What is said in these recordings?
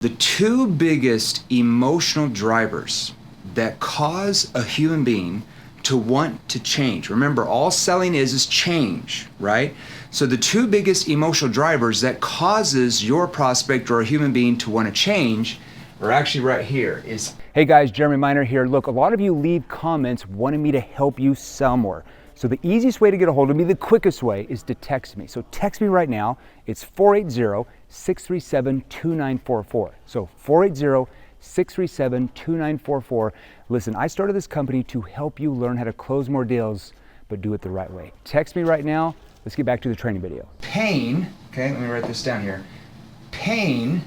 The two biggest emotional drivers that cause a human being to want to change. Remember, all selling is change, right? So the two biggest emotional drivers that causes your prospect or a human being to want to change are actually right here. Hey guys, Jeremy Miner here. Look, a lot of you leave comments wanting me to help you sell more. So the easiest way to get a hold of me, the quickest way, is to text me. So text me right now. It's 480-637-2944. So 480-637-2944. Listen, I started this company to help you learn how to close more deals, but do it the right way. Text me right now. Let's get back to the training video. Pain, okay, let me write this down here. Pain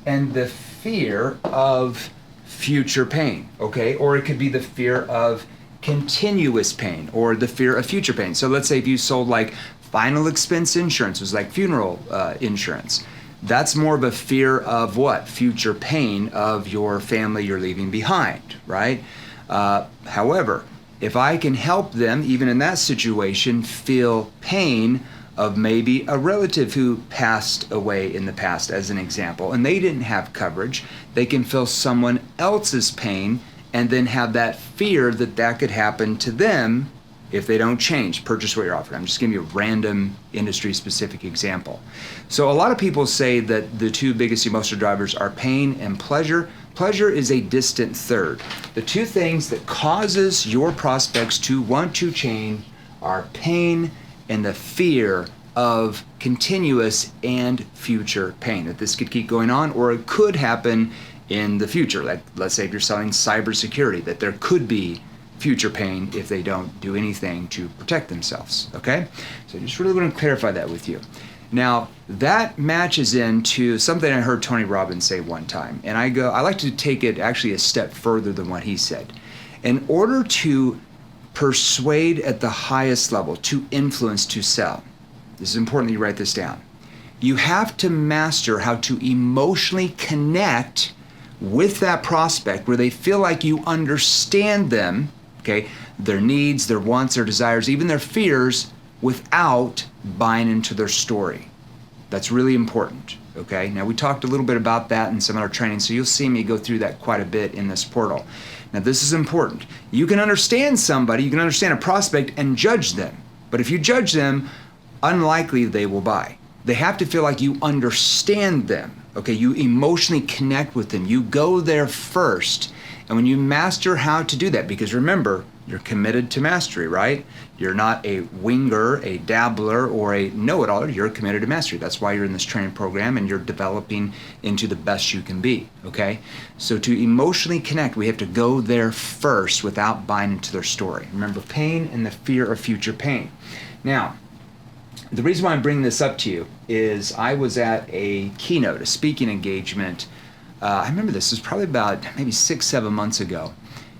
and the fear of future pain, okay? Or it could be the fear of continuous pain or the fear of future pain. So let's say if you sold like final expense insurance, it was like funeral insurance. That's more of a fear of what? Future pain of your family you're leaving behind, right? However, if I can help them, even in that situation, feel pain of maybe a relative who passed away in the past, as an example, and they didn't have coverage, they can feel someone else's pain and then have that fear that that could happen to them if they don't change, purchase what you're offering. I'm just giving you a random industry-specific example. So a lot of people say that the two biggest emotional drivers are pain and pleasure. Pleasure is a distant third. The two things that causes your prospects to want to change are pain and the fear of continuous and future pain. That this could keep going on, or it could happen in the future. Like, let's say if you're selling cybersecurity, that there could be future pain if they don't do anything to protect themselves, okay? So I just really want to clarify that with you. Now, that matches into something I heard Tony Robbins say one time, and I like to take it actually a step further than what he said. In order to persuade at the highest level, to influence, to sell, this is important that you write this down. You have to master how to emotionally connect with that prospect where they feel like you understand them, okay, their needs, their wants, their desires, even their fears, without buying into their story. That's really important, okay? Now, we talked a little bit about that in some of our training, so you'll see me go through that quite a bit in this portal. Now, this is important. You can understand somebody, you can understand a prospect and judge them, but if you judge them, unlikely they will buy. They have to feel like you understand them. Okay, you emotionally connect with them. You go there first. And when you master how to do that, because remember, you're committed to mastery, right? You're not a winger, a dabbler, or a know-it-all. You're committed to mastery. That's why you're in this training program and you're developing into the best you can be, okay? So to emotionally connect, we have to go there first without buying into their story. Remember, pain and the fear of future pain. Now, the reason why I'm bringing this up to you is I was at a keynote, a speaking engagement. I remember this was probably about maybe 6-7 months ago.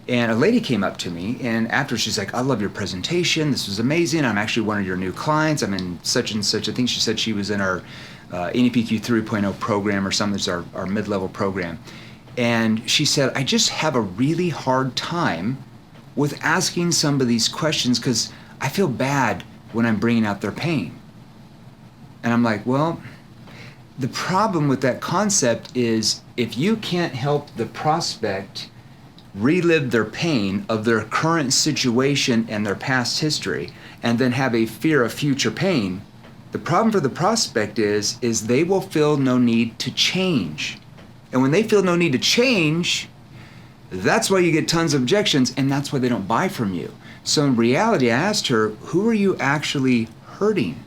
And a lady came up to me, and after she's like, I love your presentation. This was amazing. I'm actually one of your new clients. I'm in such and such. I think she said she was in our n.e.p.q 3.0 program or something. It's our mid-level program. And she said, I just have a really hard time with asking some of these questions because I feel bad when I'm bringing out their pain. And I'm like, well, the problem with that concept is if you can't help the prospect relive their pain of their current situation and their past history and then have a fear of future pain, the problem for the prospect is they will feel no need to change. And when they feel no need to change, that's why you get tons of objections, and that's why they don't buy from you. So in reality, I asked her, who are you actually hurting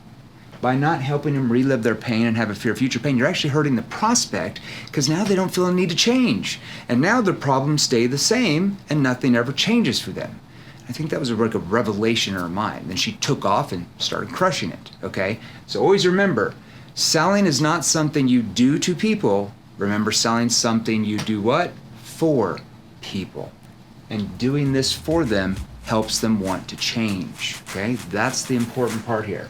by not helping them relive their pain and have a fear of future pain? You're actually hurting the prospect because now they don't feel a need to change. And now their problems stay the same and nothing ever changes for them. I think that was like a revelation in her mind. Then she took off and started crushing it, okay? So always remember, selling is not something you do to people. Remember, selling something you do what? For people. And doing this for them helps them want to change, okay? That's the important part here.